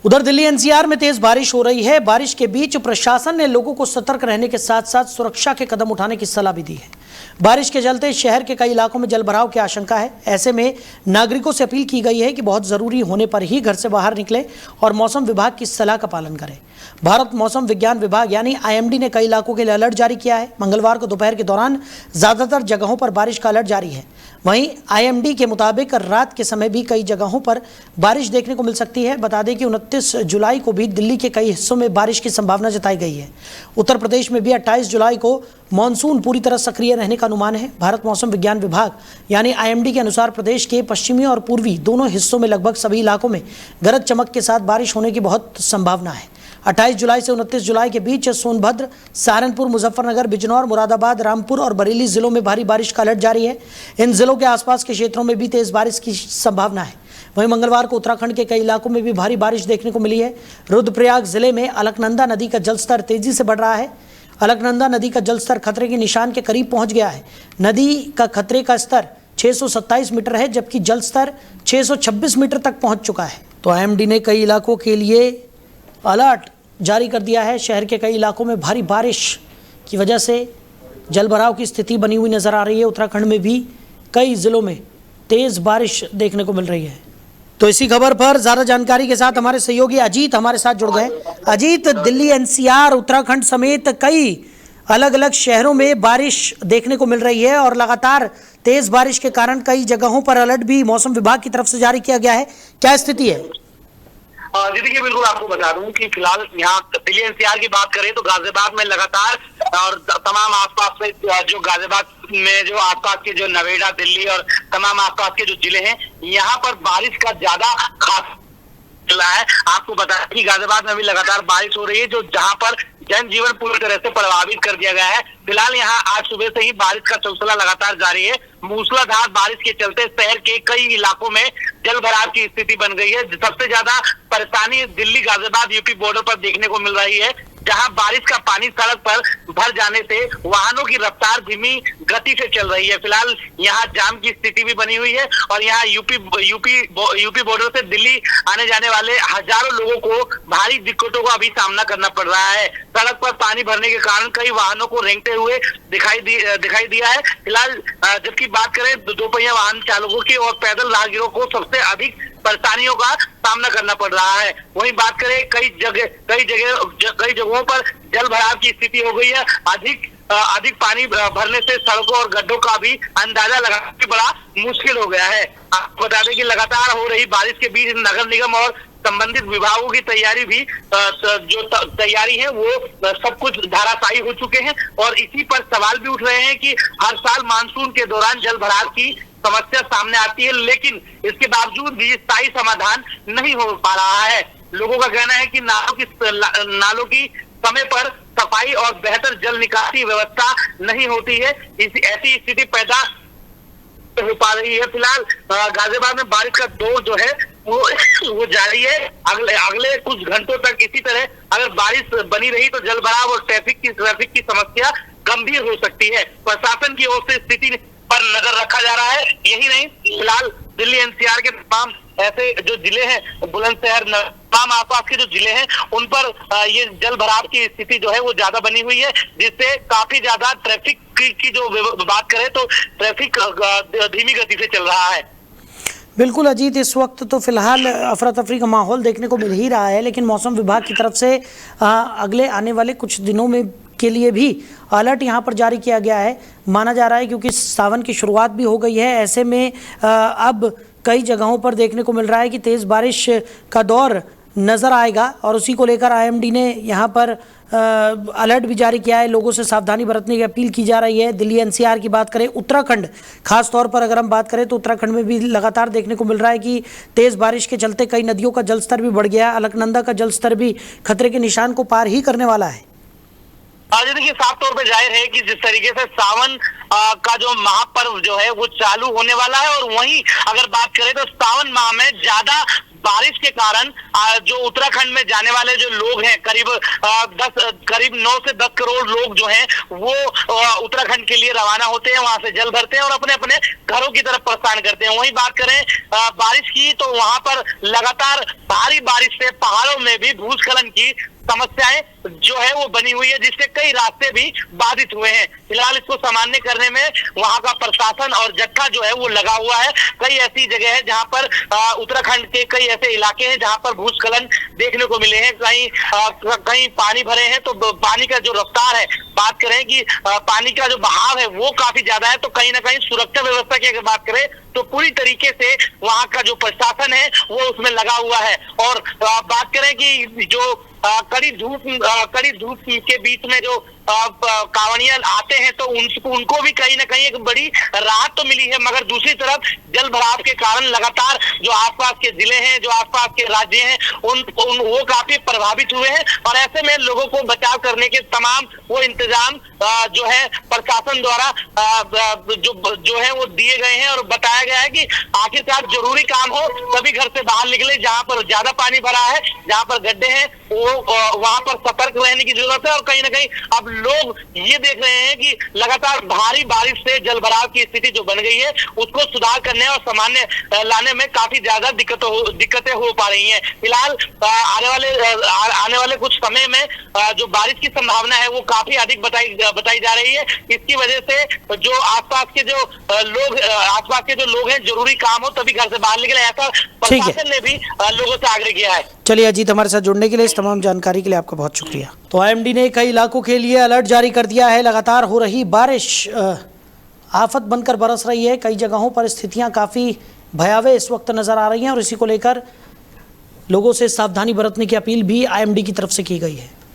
उधर दिल्ली एनसीआर में तेज बारिश हो रही है। बारिश के बीच प्रशासन ने लोगों को सतर्क रहने के साथ साथ सुरक्षा के कदम उठाने की सलाह भी दी है। बारिश के चलते शहर के कई इलाकों में जलभराव की आशंका है। ऐसे में नागरिकों से अपील की गई है कि बहुत जरूरी होने पर ही घर से बाहर निकलें और मौसम विभाग की सलाह का पालन करें। भारत मौसम विज्ञान विभाग यानी आईएमडी ने कई इलाकों के लिए अलर्ट जारी किया है। मंगलवार को दोपहर के दौरान ज्यादातर जगहों पर बारिश का अलर्ट जारी है। वहीं आईएमडी के मुताबिक रात के समय भी कई जगहों पर बारिश देखने को मिल सकती है। बता दें कि 29 जुलाई को भी दिल्ली के कई हिस्सों में बारिश की संभावना जताई गई है। उत्तर प्रदेश में भी 28 जुलाई को मानसून पूरी तरह सक्रिय रहने का अनुमान है। भारत मौसम विज्ञान विभाग यानी आईएमडी के अनुसार प्रदेश के पश्चिमी और पूर्वी दोनों हिस्सों में लगभग सभी इलाकों में गरज चमक के साथ बारिश होने की बहुत संभावना है। 28 जुलाई से 29 जुलाई के बीच सोनभद्र, सहारनपुर, मुजफ्फरनगर, बिजनौर, मुरादाबाद, रामपुर और बरेली जिलों में भारी बारिश का अलर्ट जारी है। इन जिलों के आसपास के क्षेत्रों में भी तेज बारिश की संभावना है। वहीं मंगलवार को उत्तराखंड के कई इलाकों में भी भारी बारिश देखने को मिली है। रुद्रप्रयाग जिले में अलकनंदा नदी का जलस्तर तेजी से बढ़ रहा है। अलकनंदा नदी का जलस्तर खतरे के निशान के करीब पहुंच गया है। नदी का खतरे का स्तर 627 मीटर है, जबकि जलस्तर 626 मीटर तक पहुंच चुका है। तो आईएमडी ने कई इलाकों के लिए अलर्ट जारी कर दिया है। शहर के कई इलाकों में भारी बारिश की वजह से जलभराव की स्थिति बनी हुई नजर आ रही है। उत्तराखंड में भी कई जिलों में तेज बारिश देखने को मिल रही है। तो इसी खबर पर ज्यादा जानकारी के साथ हमारे सहयोगी अजीत हमारे साथ जुड़ गए। अजीत, दिल्ली एनसीआर, उत्तराखंड समेत कई अलग अलग शहरों में बारिश देखने को मिल रही है और लगातार तेज बारिश के कारण कई जगहों पर अलर्ट भी मौसम विभाग की तरफ से जारी किया गया है। क्या स्थिति है? जी देखिए, बिल्कुल आपको बता दूं कि फिलहाल यहाँ दिल्ली एनसीआर की बात करें तो गाजियाबाद में लगातार और तमाम आसपास में जो गाजियाबाद में जो आसपास के जो नोएडा, दिल्ली और तमाम आसपास के जो जिले हैं, यहाँ पर बारिश का ज्यादा खास चला है। आपको बता दें कि गाजियाबाद में भी लगातार बारिश हो रही है, जो जहाँ पर जनजीवन पूरी तरह से प्रभावित कर दिया गया है। फिलहाल यहाँ आज सुबह से ही बारिश का सिलसिला लगातार जारी है। मूसलाधार बारिश के चलते शहर के कई इलाकों में जल भराव की स्थिति बन गई है। सबसे ज्यादा परेशानी दिल्ली गाजियाबाद यूपी बॉर्डर पर देखने को मिल रही है, जहां बारिश का पानी सड़क पर भर जाने से वाहनों की रफ्तार धीमी गति से चल रही है। फिलहाल यहाँ जाम की स्थिति भी बनी हुई है और यहाँ यूपी बॉर्डर से दिल्ली आने जाने वाले हजारों लोगों को भारी दिक्कतों का अभी सामना करना पड़ रहा है। सड़क पर पानी भरने के कारण कई वाहनों को रेंगते हुए दिखाई दिया है। फिलहाल जबकि बात करें दोपहिया वाहन चालकों की और पैदल राहगीरों को सबसे अधिक परेशानियों का सामना करना पड़ रहा है। वहीं बात करें कई जगहों पर जल भराव की स्थिति हो गई है। अधिक पानी भरने से सड़कों और गड्ढों का भी अंदाजा लगाना बड़ा मुश्किल हो गया है। आपको बता दें कि लगातार हो रही बारिश के बीच नगर निगम और संबंधित विभागों की तैयारी भी जो तैयारी है वो सब कुछ धाराशायी हो चुके हैं और इसी पर सवाल भी उठ रहे हैं कि हर साल मानसून के दौरान जल भराव की समस्या सामने आती है, लेकिन इसके बावजूद भी स्थायी समाधान नहीं हो पा रहा है। लोगों का कहना है कि नालों की समय पर सफाई और बेहतर जल निकासी व्यवस्था नहीं होती है। ऐसी स्थिति पैदा हो पा रही है। फिलहाल गाजियाबाद में बारिश का दौर जो है वो जारी है। अगले कुछ घंटों तक इसी तरह अगर बारिश बनी रही तो जल भराव और ट्रैफिक की समस्या गंभीर हो सकती है। प्रशासन की ओर से स्थिति पर नजर रखा जा रहा है। यही नहीं, फिलहाल दिल्ली एनसीआर के तमाम ऐसे जो जिले हैं, बुलंदशहर, तमाम आसपास के जो जिले हैं, उन पर ये जल भराव की स्थिति जो है वो ज्यादा बनी हुई है, जिससे काफी ज्यादा ट्रैफिक की जो बात करें तो ट्रैफिक धीमी गति से चल रहा है। बिल्कुल अजीत, इस वक्त तो फिलहाल अफरा तफरी का माहौल देखने को मिल ही रहा है, लेकिन मौसम विभाग की तरफ से अगले आने वाले कुछ दिनों में के लिए भी अलर्ट यहाँ पर जारी किया गया है। माना जा रहा है क्योंकि सावन की शुरुआत भी हो गई है। ऐसे में अब कई जगहों पर देखने को मिल रहा है कि तेज़ बारिश का दौर नज़र आएगा और उसी को लेकर आईएमडी ने यहाँ पर अलर्ट भी जारी किया है। लोगों से सावधानी बरतने की अपील की जा रही है। दिल्ली एनसीआर की बात करें, उत्तराखंड खास तौर पर अगर हम बात करें तो उत्तराखंड में भी लगातार देखने को मिल रहा है कि तेज़ बारिश के चलते कई नदियों का जलस्तर भी बढ़ गया है। अलकनंदा का जलस्तर भी खतरे के निशान को पार ही करने वाला है। आज देखिए, साफ तौर पे जाहिर है कि जिस तरीके से सावन का जो महापर्व जो है वो चालू होने वाला है और वहीं अगर बात करें तो सावन माह में ज्यादा बारिश के कारण जो उत्तराखंड में जाने वाले जो लोग हैं करीब 9 से 10 करोड़ लोग जो हैं वो उत्तराखंड के लिए रवाना होते हैं, वहां से जल भरते हैं और अपने अपने घरों की तरफ प्रस्थान करते हैं। वहीं बात करें बारिश की तो वहां पर लगातार भारी बारिश से पहाड़ों में भी भूस्खलन की समस्याएं जो है वो बनी हुई है, जिससे कई रास्ते भी बाधित हुए हैं। फिलहाल इसको सामान्य करने में वहां का प्रशासन और जत्था जो है वो लगा हुआ है। कई ऐसी जगह है जहां पर उत्तराखंड के कई ऐसे इलाके हैं जहां पर भूस्खलन देखने को मिले हैं, कहीं पानी भरे हैं, तो पानी का जो रफ्तार है, बात करें कि पानी का जो बहाव है वो काफी ज्यादा है। तो कहीं ना कहीं सुरक्षा व्यवस्था की अगर बात करें तो पूरी तरीके से वहां का जो प्रशासन है वो उसमें लगा हुआ है। और बात करें कि जो कड़ी धूप के बीच में जो कांवड़ियां आते हैं तो उनको भी कहीं ना कहीं एक बड़ी राहत तो मिली है, मगर दूसरी तरफ जल भराव के कारण लगातार जो आसपास के जिले हैं, जो आसपास के राज्य हैं, वो काफी प्रभावित हुए हैं। और ऐसे में लोगों को बचाव करने के तमाम वो इंतजाम जो है प्रशासन द्वारा जो है वो दिए गए हैं। और बताया गया है कि आखिरकार जरूरी काम हो तभी घर से बाहर निकले। जहां पर ज्यादा पानी भरा है, जहां पर गड्ढे हैं, वो वहां पर सतर्क रहने की जरूरत है। और कहीं ना कहीं अब लोग ये देख रहे हैं कि लगातार भारी बारिश से जल भराव की स्थिति जो बन गई है उसको सुधार करने और सामान्य लाने में काफी ज्यादा दिक्कतें हो पा रही हैं। फिलहाल आने वाले कुछ समय में जो बारिश की संभावना है वो काफी अधिक बताई जा रही है। इसकी वजह से जो आसपास के जो लोग हैं, जरूरी काम हो तभी घर से बाहर निकले, ऐसा प्रशासन ने भी लोगों से आग्रह किया है। चलिए अजीत, हमारे साथ जुड़ने के लिए, इस तमाम जानकारी के लिए आपका बहुत शुक्रिया। तो आईएमडी ने कई इलाकों के लिए अलर्ट जारी कर दिया है। लगातार हो रही बारिश आफत बनकर बरस रही है। कई जगहों पर स्थितियां काफ़ी भयावह इस वक्त नज़र आ रही हैं और इसी को लेकर लोगों से सावधानी बरतने की अपील भी आईएमडी की तरफ से की गई है।